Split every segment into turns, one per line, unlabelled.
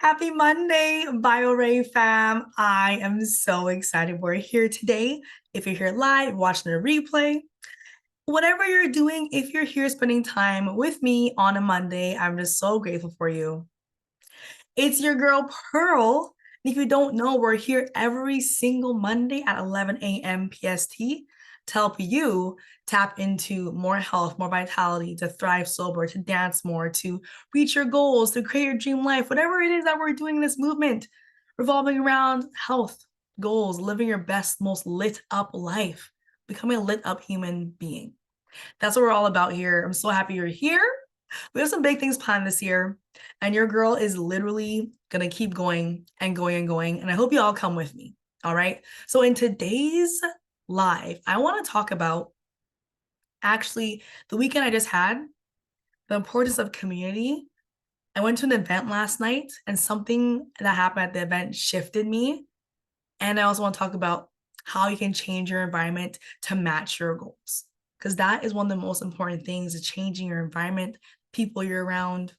Happy Monday, BioRave fam. I am so excited we're here today. If you're here live, watching the replay, whatever you're doing, if you're here spending time with me on a Monday, I'm just so grateful for you. It's your girl Pearl. If you don't know, we're here every single Monday at 11 a.m. PST to help you tap into more health, more vitality, to thrive sober, to dance more, to reach your goals, to create your dream life, whatever it is that we're doing in this movement, revolving around health, goals, living your best, most lit up life, becoming a lit up human being. That's what we're all about here. I'm so happy you're here. We have some big things planned this year, and your girl is literally gonna keep going and going and going. And I hope you all come with me. All right. So in today's live, I want to talk about actually the weekend I just had, the importance of community. I went to an event last night, and something that happened at the event shifted me. And I also want to talk about how you can change your environment to match your goals. Because that is one of the most important things, is changing your environment, people you're around,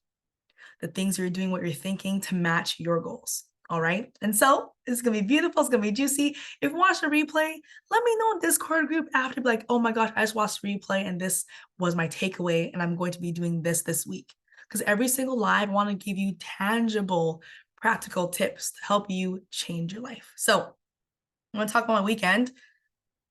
the things you're doing, what you're thinking to match your goals. All right. And so it's going to be beautiful. It's going to be juicy. If you watch the replay, let me know in Discord group after, be like, oh my gosh, I just watched the replay and this was my takeaway. And I'm going to be doing this week. Because every single live, I want to give you tangible, practical tips to help you change your life. So I'm going to talk about my weekend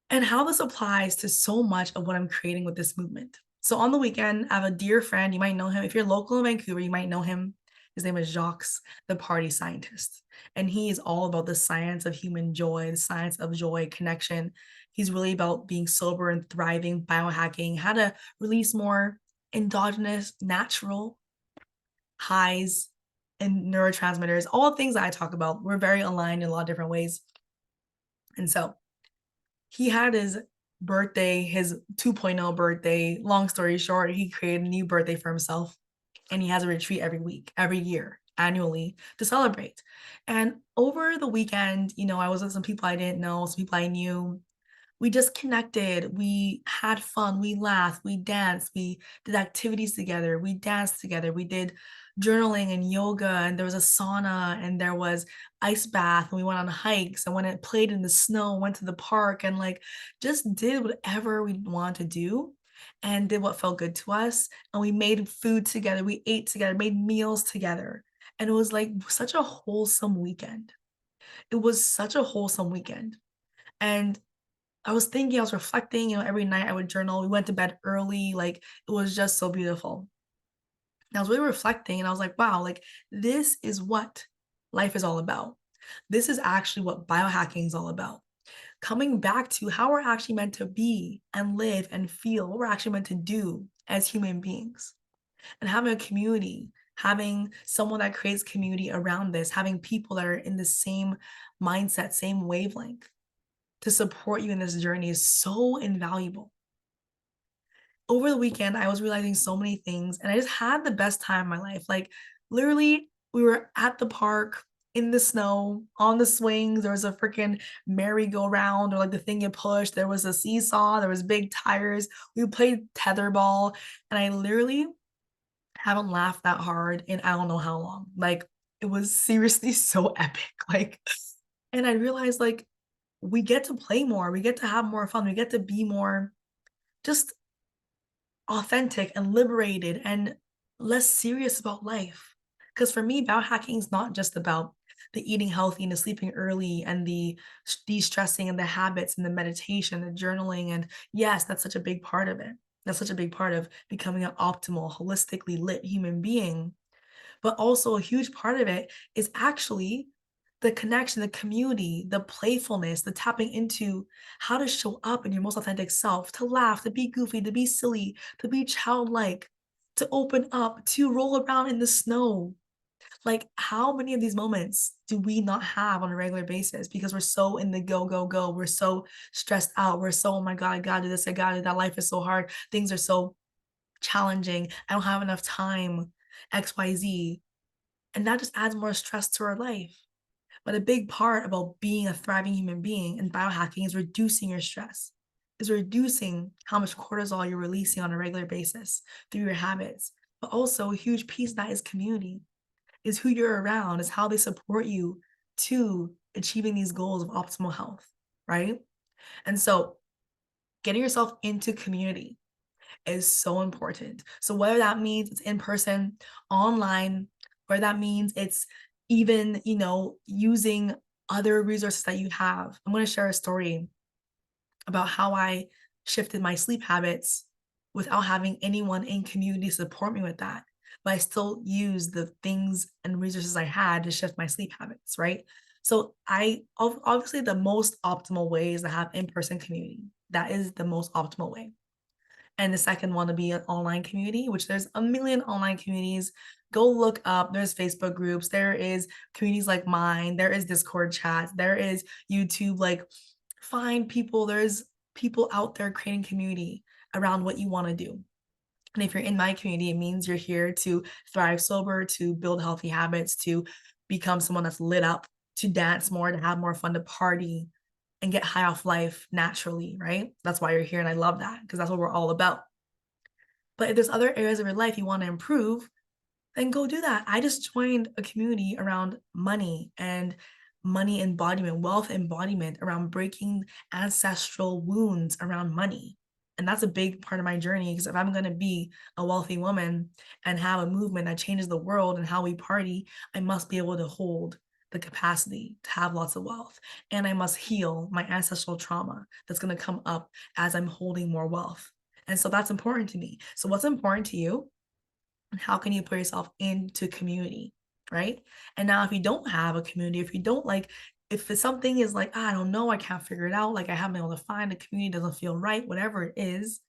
and how this applies to so much of what I'm creating with this movement. So on the weekend, I have a dear friend. You might know him. If you're local in Vancouver, you might know him. His name is Jacques, the party scientist. And he is all about the science of human joy, the science of joy, connection. He's really about being sober and thriving, biohacking, how to release more endogenous, natural highs and neurotransmitters, all the things that I talk about. We're very aligned in a lot of different ways. And so he had his birthday, his 2.0 birthday. Long story short, he created a new birthday for himself, and he has a retreat every week, every year, annually to celebrate. And over the weekend, I was with some people I didn't know, some people I knew. We just connected. We had fun. We laughed. We danced. We did activities together. We danced together. We did journaling and yoga. And there was a sauna and there was ice bath. And we went on hikes and went and played in the snow, went to the park and just did whatever we wanted to do and did what felt good to us. And we made food together. We ate together, made meals together. And it was like such a wholesome weekend. It was such a wholesome weekend. And I was thinking, I was reflecting, every night I would journal. We went to bed early. It was just so beautiful. And I was really reflecting and I was like, wow, this is what life is all about. This is actually what biohacking is all about. Coming back to how we're actually meant to be and live and feel, what we're actually meant to do as human beings. And having a community, having someone that creates community around this, having people that are in the same mindset, same wavelength to support you in this journey is so invaluable. Over the weekend, I was realizing so many things and I just had the best time in my life. Literally, we were at the park in the snow on the swings. There was a freaking merry-go-round, or the thing you push. There was a seesaw. There was big tires. We played tetherball, and I literally haven't laughed that hard in I don't know how long. It was seriously so epic. And I realized we get to play more, we get to have more fun, we get to be more just authentic and liberated and less serious about life. Because for me, biohacking is not just about the eating healthy and the sleeping early and the de-stressing and the habits and the meditation, the journaling. And yes, that's such a big part of it. That's such a big part of becoming an optimal, holistically lit human being. But also a huge part of it is actually the connection, the community, the playfulness, the tapping into how to show up in your most authentic self, to laugh, to be goofy, to be silly, to be childlike, to open up, to roll around in the snow. How many of these moments do we not have on a regular basis because we're so in the go, go, go. We're so stressed out. We're so, oh my God, I gotta do this. I gotta do that. Life is so hard. Things are so challenging. I don't have enough time, XYZ. And that just adds more stress to our life. But a big part about being a thriving human being and biohacking is reducing your stress, is reducing how much cortisol you're releasing on a regular basis through your habits. But also a huge piece of that is community. is who you're around, is how they support you to achieving these goals of optimal health, right? And so getting yourself into community is so important. So whether that means it's in person, online, or that means it's even, using other resources that you have. I'm going to share a story about how I shifted my sleep habits without having anyone in community support me with that. But I still use the things and resources I had to shift my sleep habits, right? So obviously the most optimal way is to have in-person community. That is the most optimal way. And the second one to be an online community, which there's a million online communities. Go look up. There's Facebook groups. There is communities like mine. There is Discord chats. There is YouTube. Like, find people. There's people out there creating community around what you want to do. And if you're in my community, it means you're here to thrive sober, to build healthy habits, to become someone that's lit up, to dance more, to have more fun, to party, and get high off life naturally, right? That's why you're here. And I love that because that's what we're all about. But if there's other areas of your life you want to improve, then go do that. I just joined a community around money and money embodiment, wealth embodiment, around breaking ancestral wounds around money. And that's a big part of my journey because if I'm going to be a wealthy woman and have a movement that changes the world and how we party, I must be able to hold the capacity to have lots of wealth. And I must heal my ancestral trauma that's going to come up as I'm holding more wealth. And so that's important to me. So what's important to you? And how can you put yourself into community, right? And now if you don't have a community, if you don't like, if something is like, I don't know, I can't figure it out, like I haven't been able to find a community, doesn't feel right, whatever it is,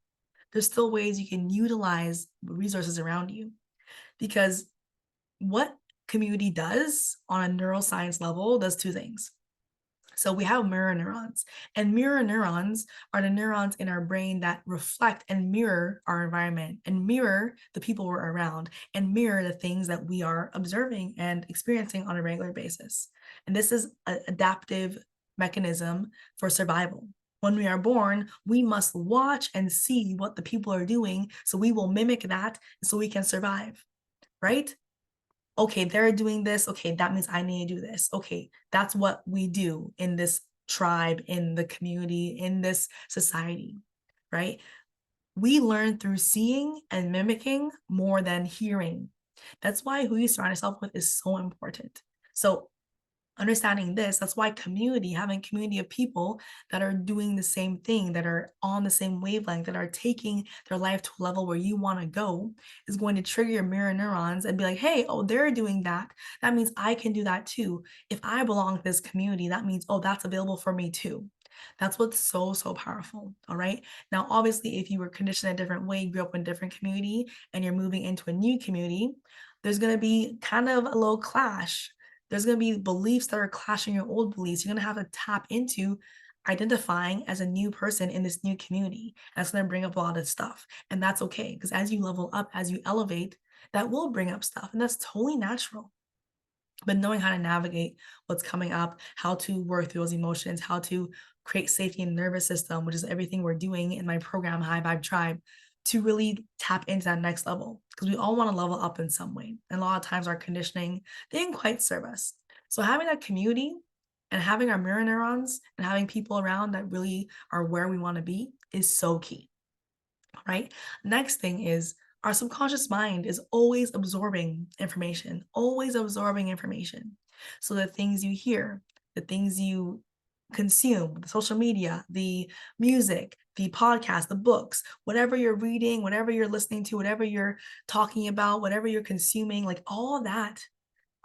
there's still ways you can utilize resources around you. Because what community does on a neuroscience level does two things. So we have mirror neurons, and mirror neurons are the neurons in our brain that reflect and mirror our environment and mirror the people we're around and mirror the things that we are observing and experiencing on a regular basis. And this is an adaptive mechanism for survival. When we are born, we must watch and see what the people are doing so we will mimic that so we can survive, right? Okay, they're doing this. Okay, that means I need to do this. Okay, that's what we do in this tribe, in the community, in this society, right? We learn through seeing and mimicking more than hearing. That's why who you surround yourself with is so important. So understanding this, that's why community, having community of people that are doing the same thing, that are on the same wavelength, that are taking their life to a level where you want to go, is going to trigger your mirror neurons and be like, hey, oh, they're doing that. That means I can do that too. If I belong to this community, that means, oh, that's available for me too. That's what's so, so powerful. All right. Now, obviously, if you were conditioned a different way, grew up in a different community, and you're moving into a new community, there's going to be kind of a little clash. There's going to be beliefs that are clashing your old beliefs. You're going to have to tap into identifying as a new person in this new community. That's going to bring up a lot of stuff. And that's okay, because as you level up, as you elevate, that will bring up stuff. And that's totally natural. But knowing how to navigate what's coming up, how to work through those emotions, how to create safety in the nervous system, which is everything we're doing in my program, High Vibe Tribe, to really tap into that next level. Because we all want to level up in some way. And a lot of times our conditioning didn't quite serve us. So having that community and having our mirror neurons and having people around that really are where we want to be is so key, right? Next thing is our subconscious mind is always absorbing information, always absorbing information. So the things you hear, the things you consume, the social media, the music, the podcast, the books, whatever you're reading, whatever you're listening to, whatever you're talking about, whatever you're consuming, like all of that,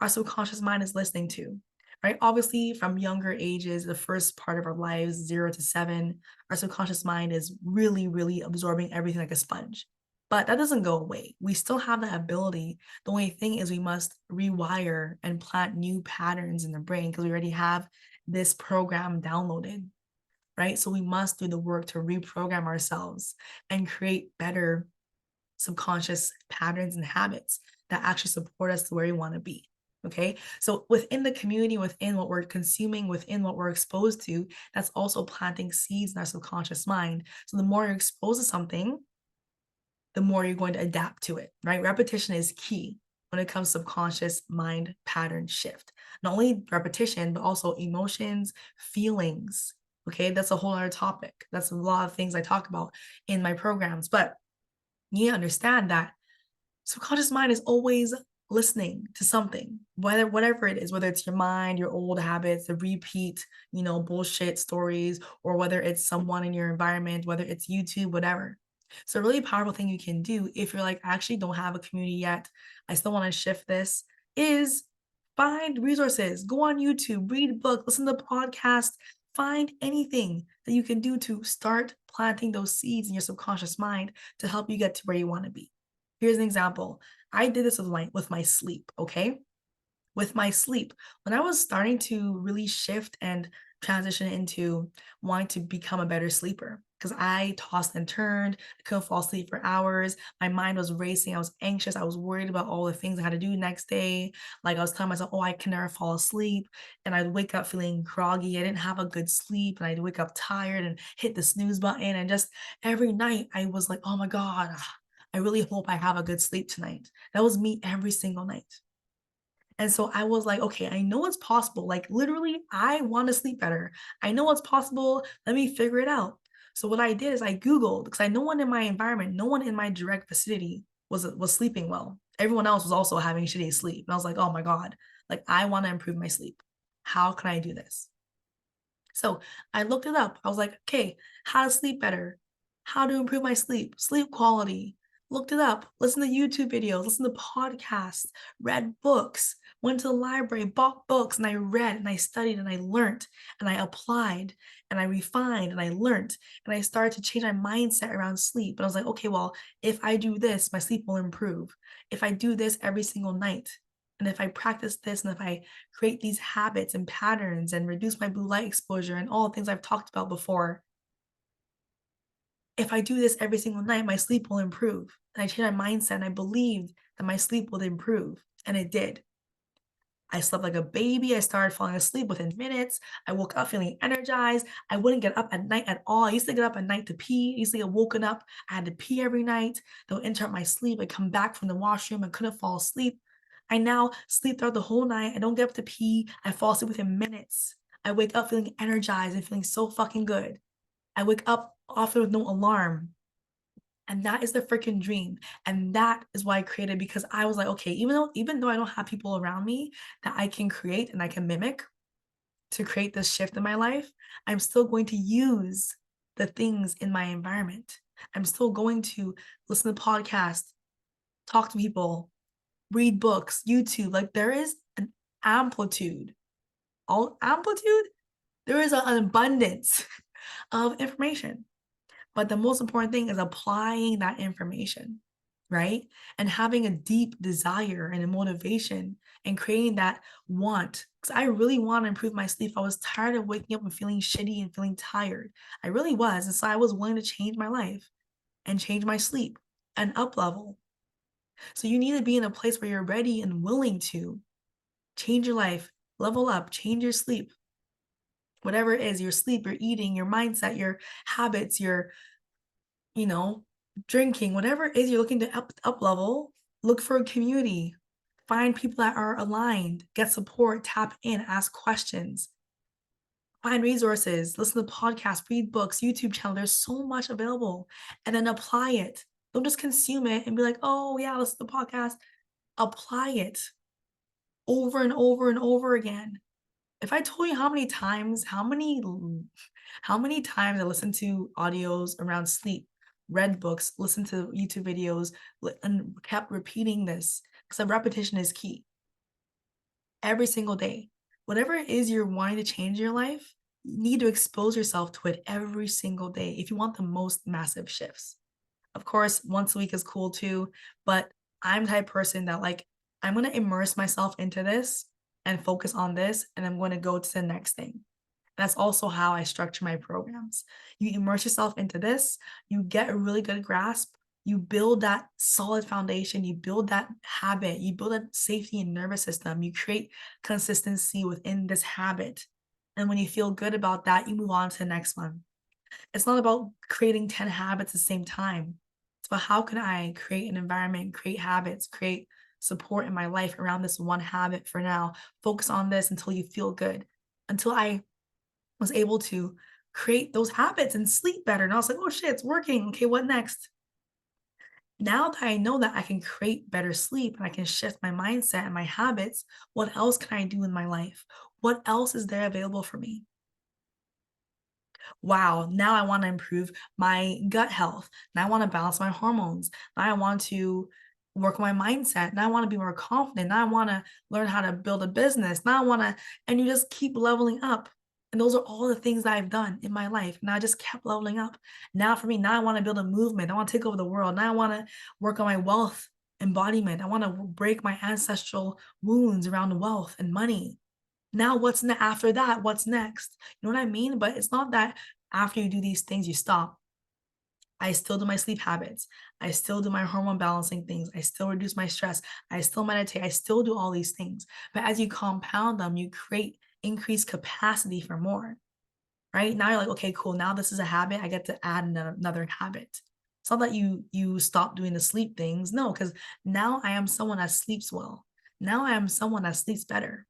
our subconscious mind is listening to, right? Obviously, from younger ages, the first part of our lives, 0 to 7, our subconscious mind is really, really absorbing everything like a sponge. But that doesn't go away. We still have that ability. The only thing is we must rewire and plant new patterns in the brain because we already have this program downloaded, right? So we must do the work to reprogram ourselves and create better subconscious patterns and habits that actually support us to where we want to be. Okay. So within the community, within what we're consuming, within what we're exposed to, that's also planting seeds in our subconscious mind. So the more you're exposed to something, the more you're going to adapt to it, right? Repetition is key. when it comes to subconscious mind pattern shift. Not only repetition, but also emotions, feelings. Okay, that's a whole other topic. That's a lot of things I talk about in my programs. But you understand that subconscious mind is always listening to something, whatever it is, whether it's your mind, your old habits, the repeat, bullshit stories, or whether it's someone in your environment, whether it's YouTube, whatever. So a really powerful thing you can do if you're like, I actually don't have a community yet, I still want to shift this, is find resources, go on YouTube, read a book, listen to podcasts, find anything that you can do to start planting those seeds in your subconscious mind to help you get to where you want to be. Here's an example. I did this with my sleep, okay? With my sleep. When I was starting to really shift and transition into wanting to become a better sleeper, because I tossed and turned, I couldn't fall asleep for hours. My mind was racing. I was anxious. I was worried about all the things I had to do next day. Like I was telling myself, oh, I can never fall asleep. And I'd wake up feeling groggy. I didn't have a good sleep. And I'd wake up tired and hit the snooze button. And just every night I was like, oh my God, I really hope I have a good sleep tonight. That was me every single night. And so I was like, okay, I know it's possible. Like literally, I want to sleep better. I know it's possible. Let me figure it out. So what I did is I Googled because no one in my environment, no one in my direct vicinity was sleeping well. Everyone else was also having shitty sleep. And I was like, oh my God, like I want to improve my sleep. How can I do this? So I looked it up. I was like, okay, how to sleep better, how to improve my sleep quality. Looked it up, listened to YouTube videos, listened to podcasts, read books, went to the library, bought books, and I read and I studied and I learned and I applied and I refined and I learned and I started to change my mindset around sleep. And I was like, okay, well, if I do this, my sleep will improve. If I do this every single night, and if I practice this and if I create these habits and patterns and reduce my blue light exposure and all the things I've talked about before, if I do this every single night, my sleep will improve. And I changed my mindset and I believed that my sleep would improve. And it did. I slept like a baby. I started falling asleep within minutes. I woke up feeling energized. I wouldn't get up at night at all. I used to get up at night to pee. I used to get woken up. I had to pee every night. They'll interrupt my sleep. I come back from the washroom. I couldn't fall asleep. I now sleep throughout the whole night. I don't get up to pee. I fall asleep within minutes. I wake up feeling energized and feeling so fucking good. I wake up often with no alarm. And that is the freaking dream. And that is why I created, because I was like, okay, even though I don't have people around me that I can create and I can mimic to create this shift in my life, I'm still going to use the things in my environment. I'm still going to listen to podcasts, talk to people, read books, YouTube. Like there is an amplitude, there is an abundance of information. But the most important thing is applying that information, right? And having a deep desire and a motivation and creating that want. Because I really want to improve my sleep. I was tired of waking up and feeling shitty and feeling tired. I really was. And so I was willing to change my life and change my sleep and up level. So you need to be in a place where you're ready and willing to change your life, level up, change your sleep. Whatever it is, your sleep, your eating, your mindset, your habits, your drinking, whatever it is you're looking to up level, look for a community, find people that are aligned, get support, tap in, ask questions, find resources, listen to podcasts, read books, YouTube channel. There's so much available, and then apply it. Don't just consume it and be like, oh yeah, listen to podcast. Apply it over and over and over again. If I told you how many times I listened to audios around sleep, read books, listened to YouTube videos, and kept repeating this, because repetition is key. Every single day, whatever it is you're wanting to change your life, you need to expose yourself to it every single day if you want the most massive shifts. Of course, once a week is cool too, but I'm the type of person that I'm going to immerse myself into this and focus on this, and I'm going to go to the next thing. That's also how I structure my programs. You immerse yourself into this, you get a really good grasp, you build that solid foundation, you build that habit, you build that safety and nervous system, you create consistency within this habit. And when you feel good about that, you move on to the next one. It's not about creating 10 habits at the same time. It's about how can I create an environment, create habits, create support in my life around this one habit for now. Focus on this until you feel good. Until I was able to create those habits and sleep better. And I was like, oh shit, it's working. Okay, what next? Now that I know that I can create better sleep and I can shift my mindset and my habits, what else can I do in my life? What else is there available for me? Wow, now I want to improve my gut health. Now I want to balance my hormones. Now I want to work on my mindset. Now I want to be more confident. Now I want to learn how to build a business. Now I want to, and you just keep leveling up. And those are all the things that I've done in my life. And I just kept leveling up. Now for me, now I want to build a movement. I want to take over the world. Now I want to work on my wealth embodiment. I want to break my ancestral wounds around wealth and money. Now after that? What's next? You know what I mean? But it's not that after you do these things, you stop. I still do my sleep habits. I still do my hormone balancing things. I still reduce my stress. I still meditate. I still do all these things. But as you compound them, you create increased capacity for more, right? Now you're like, okay, cool. Now this is a habit. I get to add another habit. It's not that you stop doing the sleep things. No, because now I am someone that sleeps well. Now I am someone that sleeps better.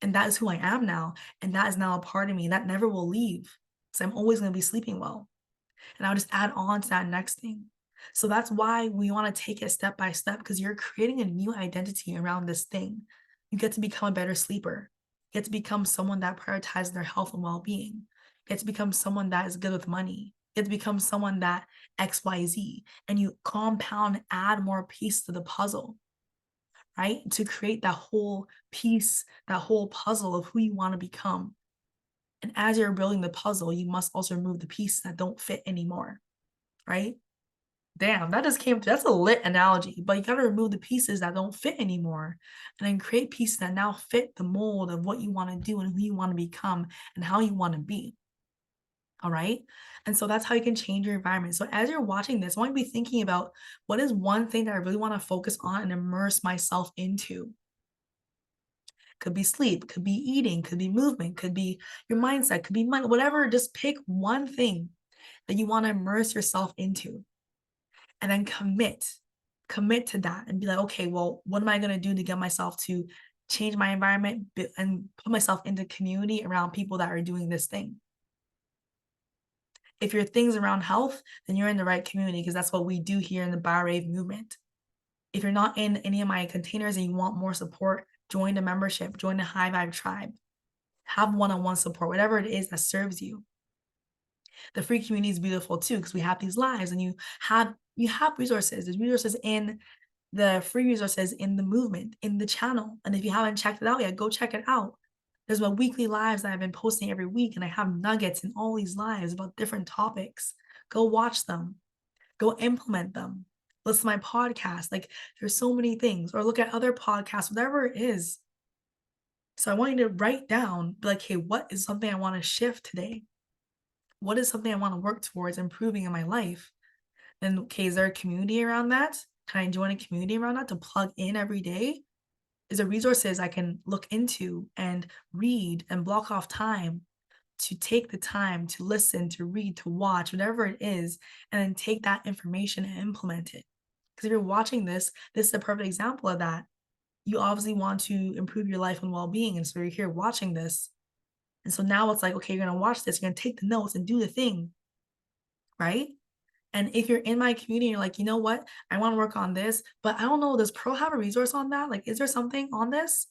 And that is who I am now. And that is now a part of me that never will leave. So I'm always going to be sleeping well. And I'll just add on to that next thing. So that's why we want to take it step by step, because you're creating a new identity around this thing. You get to become a better sleeper. You get to become someone that prioritizes their health and well-being. You get to become someone that is good with money. You get to become someone that XYZ. And you compound, add more pieces to the puzzle, right? To create that whole piece, that whole puzzle of who you want to become. And as you're building the puzzle, you must also remove the pieces that don't fit anymore, right? Damn, that's a lit analogy, but you got to remove the pieces that don't fit anymore and then create pieces that now fit the mold of what you want to do and who you want to become and how you want to be. All right. And so that's how you can change your environment. So as you're watching this, I want you to be thinking about what is one thing that I really want to focus on and immerse myself into. Could be sleep, could be eating, could be movement, could be your mindset, could be money, whatever. Just pick one thing that you want to immerse yourself into and then commit to that and be like, okay, well, what am I going to do to get myself to change my environment and put myself into community around people that are doing this thing? If your things around health, then you're in the right community, because that's what we do here in the BioRave movement. If you're not in any of my containers and you want more support, join the membership, join the High Vibe tribe, have one-on-one support, whatever it is that serves you. The free community is beautiful too, because we have these lives and you have resources. There's resources in the free resources in the movement, in the channel. And if you haven't checked it out yet, go check it out. There's my weekly lives that I've been posting every week, and I have nuggets in all these lives about different topics. Go watch them, go implement them. Listen to my podcast. Like, there's so many things, or look at other podcasts, whatever it is. So I want you to write down, be like, hey, what is something I want to shift today? What is something I want to work towards improving in my life? And okay, is there a community around that? Can I join a community around that to plug in every day? Is there resources I can look into and read and block off time to take the time to listen, to read, to watch, whatever it is, and then take that information and implement it? Because if you're watching this is a perfect example of that. You obviously want to improve your life and well-being. And so you're here watching this. And so now it's like, okay, you're going to watch this, you're going to take the notes and do the thing, right? And if you're in my community, you're like, you know what? I want to work on this, but I don't know. Does Pro have a resource on that? Like, is there something on this?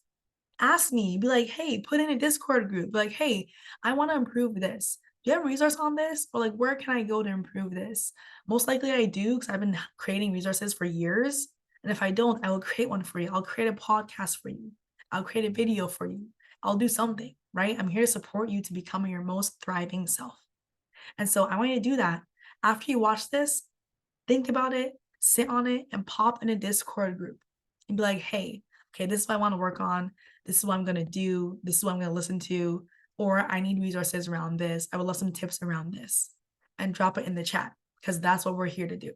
Ask me. Be like, hey, put in a Discord group. Be like, hey, I want to improve this. Do you have a resource on this? Or like, where can I go to improve this? Most likely I do, because I've been creating resources for years. And if I don't, I will create one for you. I'll create a podcast for you. I'll create a video for you. I'll do something, right? I'm here to support you to becoming your most thriving self. And so I want you to do that. After you watch this, think about it, sit on it, and pop in a Discord group and be like, hey, okay, this is what I want to work on. This is what I'm going to do. This is what I'm going to listen to. Or I need resources around this. I would love some tips around this. And drop it in the chat, because that's what we're here to do.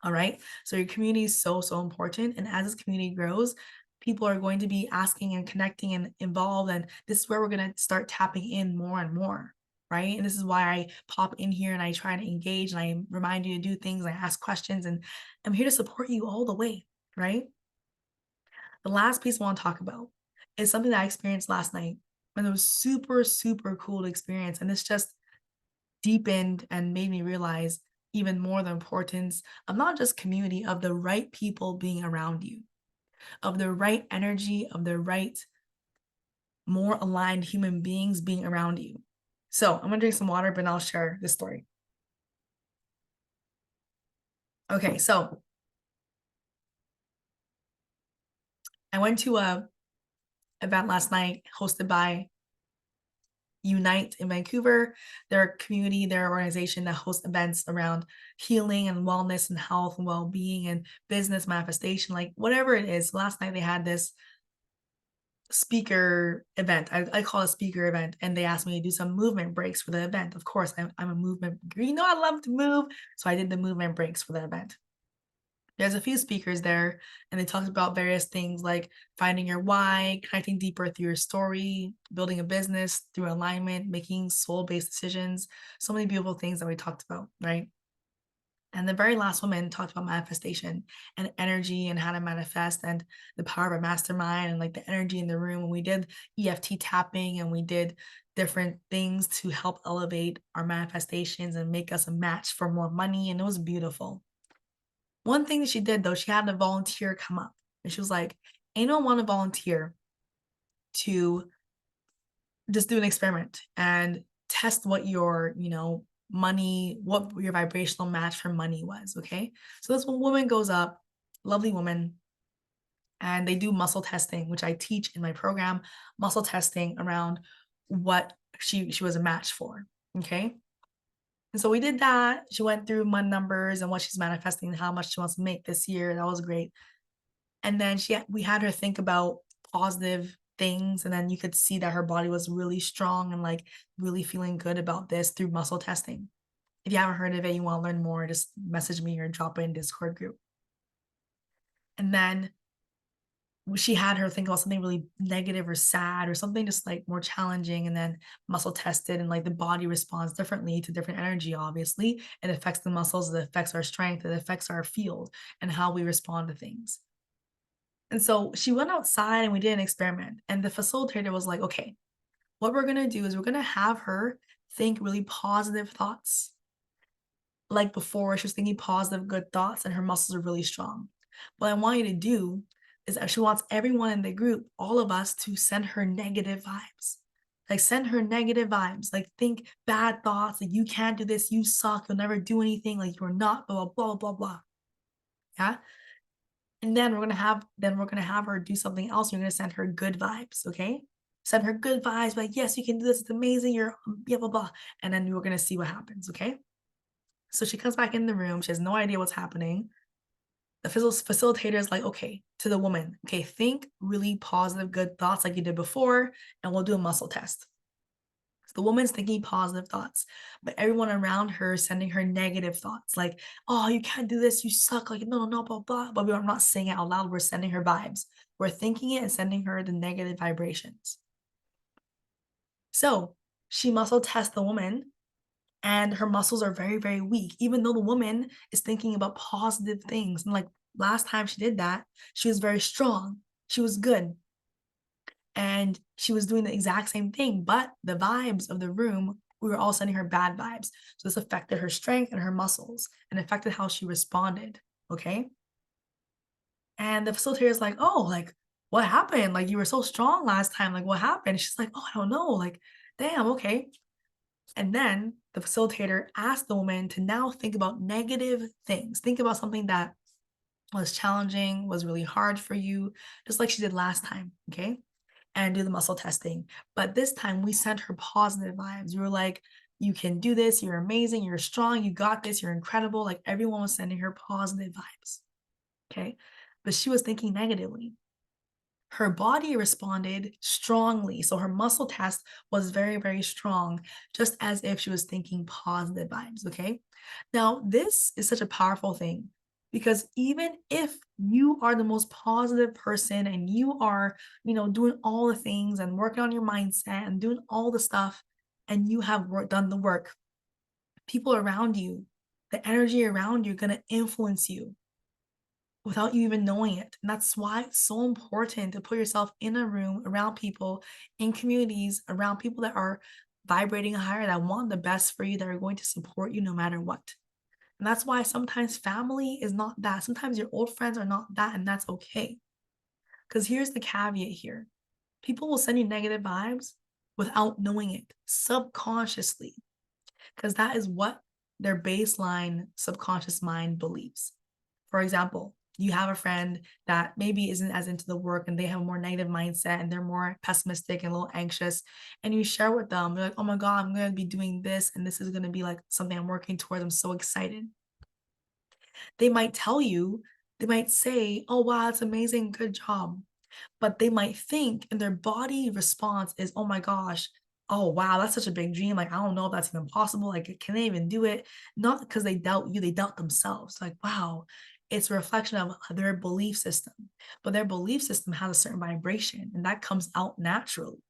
All right. So your community is so, so important. And as this community grows, people are going to be asking and connecting and involved. And this is where we're going to start tapping in more and more. Right. And this is why I pop in here and I try to engage and I remind you to do things. I ask questions, and I'm here to support you all the way. Right. The last piece I want to talk about is something that I experienced last night, and it was super, super cool to experience. And this just deepened and made me realize even more the importance of not just community, of the right people being around you, of the right energy, of the right, more aligned human beings being around you. So I'm gonna drink some water, but I'll share this story. Okay, so I went to a event last night hosted by Unite in Vancouver. They're a community, they're an organization that hosts events around healing and wellness and health and well-being and business manifestation, like whatever it is. Last night they had this speaker event. I call it a speaker event, and they asked me to do some movement breaks for the event. Of course, I'm a movement, I love to move. So I did the movement breaks for the event. There's a few speakers there, and they talked about various things like finding your why, connecting deeper through your story, building a business through alignment, making soul-based decisions. So many beautiful things that we talked about, right? And the very last woman talked about manifestation and energy and how to manifest and the power of a mastermind and like the energy in the room. And we did EFT tapping and we did different things to help elevate our manifestations and make us a match for more money. And it was beautiful. One thing that she did though, she had a volunteer come up and she was like, anyone want to volunteer to just do an experiment and test what your, money, what your vibrational match for money was. Okay. So this one woman goes up, lovely woman, and they do muscle testing, which I teach in my program, muscle testing around what she was a match for. Okay. And so we did that. She went through money numbers and what she's manifesting and how much she wants to make this year. That was great. And then we had her think about positive things, and then you could see that her body was really strong and like really feeling good about this through muscle testing. If you haven't heard of it, you want to learn more, just message me or drop it in Discord group. And then she had her think about something really negative or sad or something just like more challenging, and then muscle tested, and like the body responds differently to different energy. Obviously it affects the muscles, it affects our strength, it affects our field and how we respond to things. And so she went outside and we did an experiment. And the facilitator was like, okay, what we're going to do is we're going to have her think really positive thoughts. Like before, she was thinking positive, good thoughts, and her muscles are really strong. What I want you to do is that she wants everyone in the group, all of us, to send her negative vibes. Like send her negative vibes. Like think bad thoughts. Like you can't do this. You suck. You'll never do anything. Like you're not. Blah blah blah blah blah. Yeah. And then we're gonna have her do something else. You're gonna send her good vibes, okay? Send her good vibes, like, yes, you can do this, it's amazing, you're blah blah blah. And then we're gonna see what happens, okay? So she comes back in the room, she has no idea what's happening. The facilitator is like, okay, to the woman, okay, think really positive, good thoughts like you did before, and we'll do a muscle test. The woman's thinking positive thoughts, but everyone around her is sending her negative thoughts like, oh, you can't do this, you suck, like, no, no, no, blah, blah. But we're not saying it out loud, we're sending her vibes. We're thinking it and sending her the negative vibrations. So she muscle tests the woman, and her muscles are very, very weak, even though the woman is thinking about positive things. And like last time she did that, she was very strong, she was good. And she was doing the exact same thing, but the vibes of the room, we were all sending her bad vibes. So this affected her strength and her muscles and affected how she responded. Okay. And the facilitator is like, oh, like, what happened? Like, you were so strong last time. Like, what happened? She's like, oh, I don't know. Like, damn, okay. And then the facilitator asked the woman to now think about negative things. Think about something that was challenging, was really hard for you, just like she did last time. Okay. And do the muscle testing. But this time we sent her positive vibes. We were like, you can do this. You're amazing. You're strong. You got this. You're incredible. Like everyone was sending her positive vibes. Okay. But she was thinking negatively. Her body responded strongly. So her muscle test was very, very strong, just as if she was thinking positive vibes. Okay. Now, this is such a powerful thing, because even if you are the most positive person and you are, doing all the things and working on your mindset and doing all the stuff, and you have done the work, people around you, the energy around you, are going to influence you. without you even knowing it. And that's why it's so important to put yourself in a room around people, in communities, around people that are vibrating higher, that want the best for you, that are going to support you no matter what. And that's why sometimes family is not that. Sometimes your old friends are not that, and that's okay. Because here's the caveat here: people will send you negative vibes without knowing it subconsciously, because that is what their baseline subconscious mind believes. For example, you have a friend that maybe isn't as into the work and they have a more negative mindset and they're more pessimistic and a little anxious. And you share with them, you're like, oh my God, I'm going to be doing this. And this is going to be like something I'm working towards. I'm so excited. They might tell you, they might say, oh, wow, that's amazing. Good job. But they might think, and their body response is, oh my gosh, oh wow, that's such a big dream. Like, I don't know if that's even possible. Like, can they even do it? Not because they doubt you, they doubt themselves. Like, wow, it's a reflection of their belief system. But their belief system has a certain vibration, and that comes out naturally.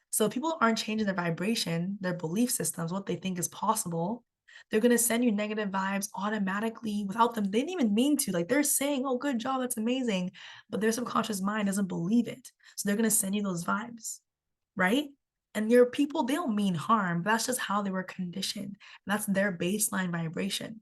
So if people aren't changing their vibration, their belief systems, what they think is possible, they're going to send you negative vibes automatically without them. They didn't even mean to. Like, they're saying, oh, good job, that's amazing. But their subconscious mind doesn't believe it. So they're going to send you those vibes, right? And your people, they don't mean harm. That's just how they were conditioned. And that's their baseline vibration.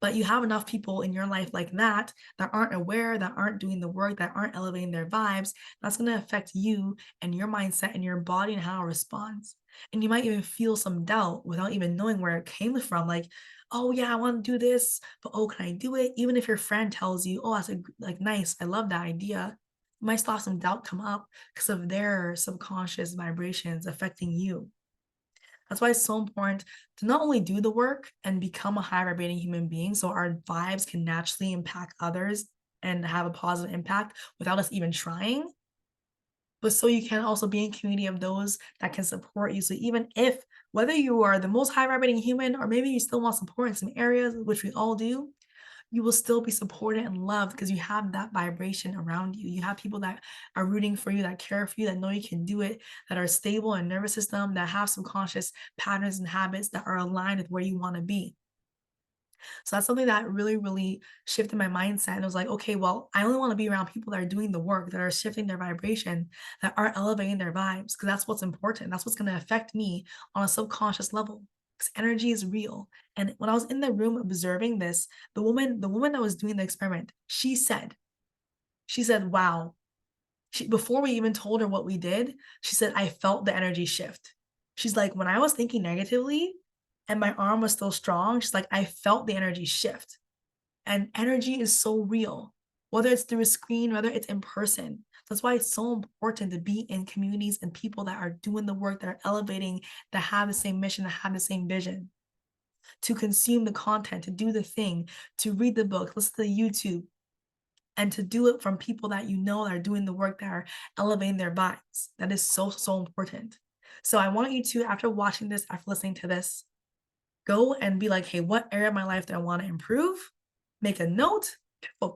But you have enough people in your life like that that aren't aware, that aren't doing the work, that aren't elevating their vibes. That's going to affect you and your mindset and your body and how it responds. And you might even feel some doubt without even knowing where it came from. Like, oh yeah, I want to do this, but oh, can I do it? Even if your friend tells you, oh, that's like nice, I love that idea, you might still have some doubt come up because of their subconscious vibrations affecting you. That's why it's so important to not only do the work and become a high vibrating human being so our vibes can naturally impact others and have a positive impact without us even trying, but so you can also be in community of those that can support you. So even if whether you are the most high vibrating human or maybe you still want support in some areas, which we all do, you will still be supported and loved because you have that vibration around you. You have people that are rooting for you, that care for you, that know you can do it, that are stable in nervous system, that have subconscious patterns and habits that are aligned with where you want to be. So that's something that really, really shifted my mindset. And it was like, okay, well, I only want to be around people that are doing the work, that are shifting their vibration, that are elevating their vibes, because that's what's important. That's what's going to affect me on a subconscious level. Because energy is real. And when I was in the room observing this, the woman that was doing the experiment, she said, wow. Before we even told her what we did, she said, I felt the energy shift. She's like, when I was thinking negatively and my arm was still strong, she's like, I felt the energy shift. And energy is so real, whether it's through a screen, whether it's in person. That's why it's so important to be in communities and people that are doing the work, that are elevating, that have the same mission, that have the same vision, to consume the content, to do the thing, to read the book, listen to the YouTube, and to do it from people that you know that are doing the work, that are elevating their vibes. That is so, so important. So I want you to, after watching this, after listening to this, go and be like, hey, what area of my life do I want to improve? Make a note,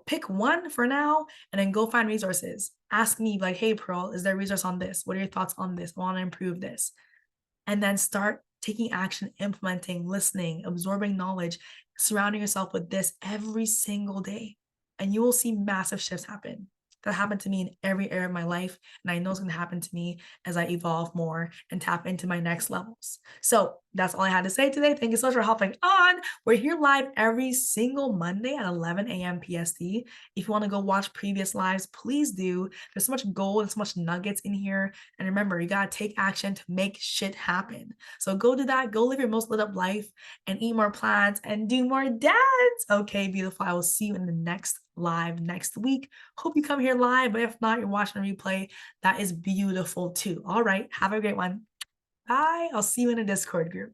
pick one for now, and then go find resources. Ask me, like, hey, Pearl, is there a resource on this? What are your thoughts on this? I want to improve this. And then start taking action, implementing, listening, absorbing knowledge, surrounding yourself with this every single day. And you will see massive shifts happen. That happened to me in every area of my life. And I know it's going to happen to me as I evolve more and tap into my next levels. So that's all I had to say today. Thank you so much for hopping on. We're here live every single Monday at 11 a.m. PST. If you want to go watch previous lives, please do. There's so much gold and so much nuggets in here. And remember, you got to take action to make shit happen. So go do that. Go live your most lit up life and eat more plants and do more dance. Okay, beautiful. I will see you in the next live next week. Hope you come here live, but if not, you're watching a replay. That is beautiful too. All right. Have a great one. Bye. I'll see you in a Discord group.